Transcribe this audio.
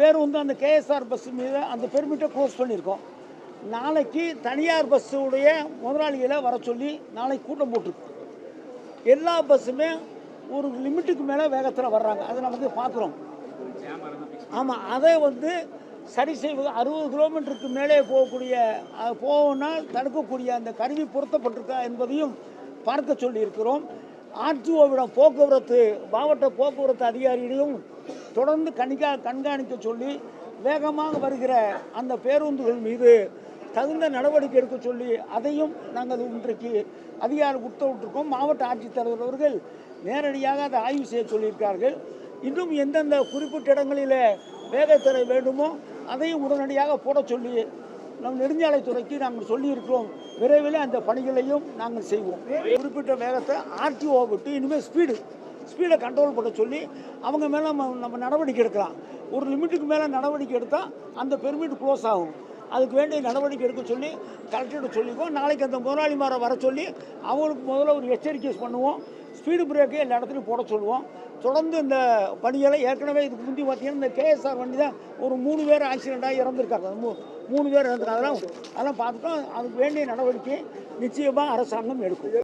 பேருந்து அந்த KSR bus மீது அந்த பெர்மிட்டை க்ளோஸ் பண்ணியிருக்கோம். நாளைக்கு தனியார் பஸ்ஸுடைய முதலாளிகளை வர சொல்லி நாளைக்கு கூட்டம் போட்டிருக்கு. எல்லா பஸ்ஸுமே ஒரு லிமிட்டுக்கு மேலே வேகத்தில் வர்றாங்க. அதை நமக்கு பார்க்குறோம். ஆமாம், அதை சரி செய்வது 60 கிலோமீட்டருக்கு மேலே போகணும்னா தடுக்கக்கூடிய அந்த கருவி பொருத்தப்பட்டிருக்கா என்பதையும் பார்க்க சொல்லியிருக்கிறோம். ஆர்டிஓவிடம் மாவட்ட போக்குவரத்து அதிகாரியிடையும் தொடர்ந்து கண்காணிக்க சொல்லி வேகமாக வருகிற அந்த பேருந்துகள் மீது தகுந்த நடவடிக்கை எடுக்க சொல்லி அதையும் நாங்கள் இன்றைக்கு அதிகாரம் உத்தரவிட்டிருக்கோம். மாவட்ட ஆட்சித்தலைவர் அவர்கள் நேரடியாக அதை ஆய்வு செய்ய சொல்லியிருக்கார்கள். இன்னும் எந்தெந்த குறிப்பிட்ட இடங்களில் வேகத்தடை வேண்டுமோ அதையும் உடனடியாக போட சொல்லி நம் நெடுஞ்சாலைத்துறைக்கு நாங்கள் சொல்லியிருக்கிறோம். விரைவில் அந்த பணிகளையும் நாங்கள் செய்வோம். குறிப்பிட்ட வேகத்தை ஆர்டிஓ விட்டு இனிமேல் ஸ்பீடை கண்ட்ரோல் பண்ண சொல்லி அவங்க மேலே நம்ம நடவடிக்கை எடுக்கலாம். ஒரு லிமிட்டுக்கு மேலே நடவடிக்கை எடுத்தால் அந்த பெர்மிட் க்ளோஸ் ஆகும். அதுக்கு வேண்டிய நடவடிக்கை எடுக்க சொல்லி கலெக்டர்கிட்ட சொல்லிக்குவோம். நாளைக்கு அந்த முதலாளிமாரை வர சொல்லி அவங்களுக்கு முதல்ல ஒரு எச்சரிக்கை பண்ணுவோம். ஸ்பீடு பிரேக்கை எல்லா இடத்துலையும் போட சொல்லுவோம். தொடர்ந்து இந்த பணிகளை ஏற்கனவே இதுக்கு முந்தி பார்த்தீங்கன்னா இந்த கேஎஸ்ஆர் வண்டி தான் ஒரு 3 பேர் ஆக்சிடெண்ட்டாக இறந்துருக்காங்க. 3 பேர் இறந்துருக்காங்க. அதெல்லாம் பார்த்துட்டோம். அதுக்கு வேண்டிய நடவடிக்கை நிச்சயமாக அரசாங்கம் எடுக்கும்.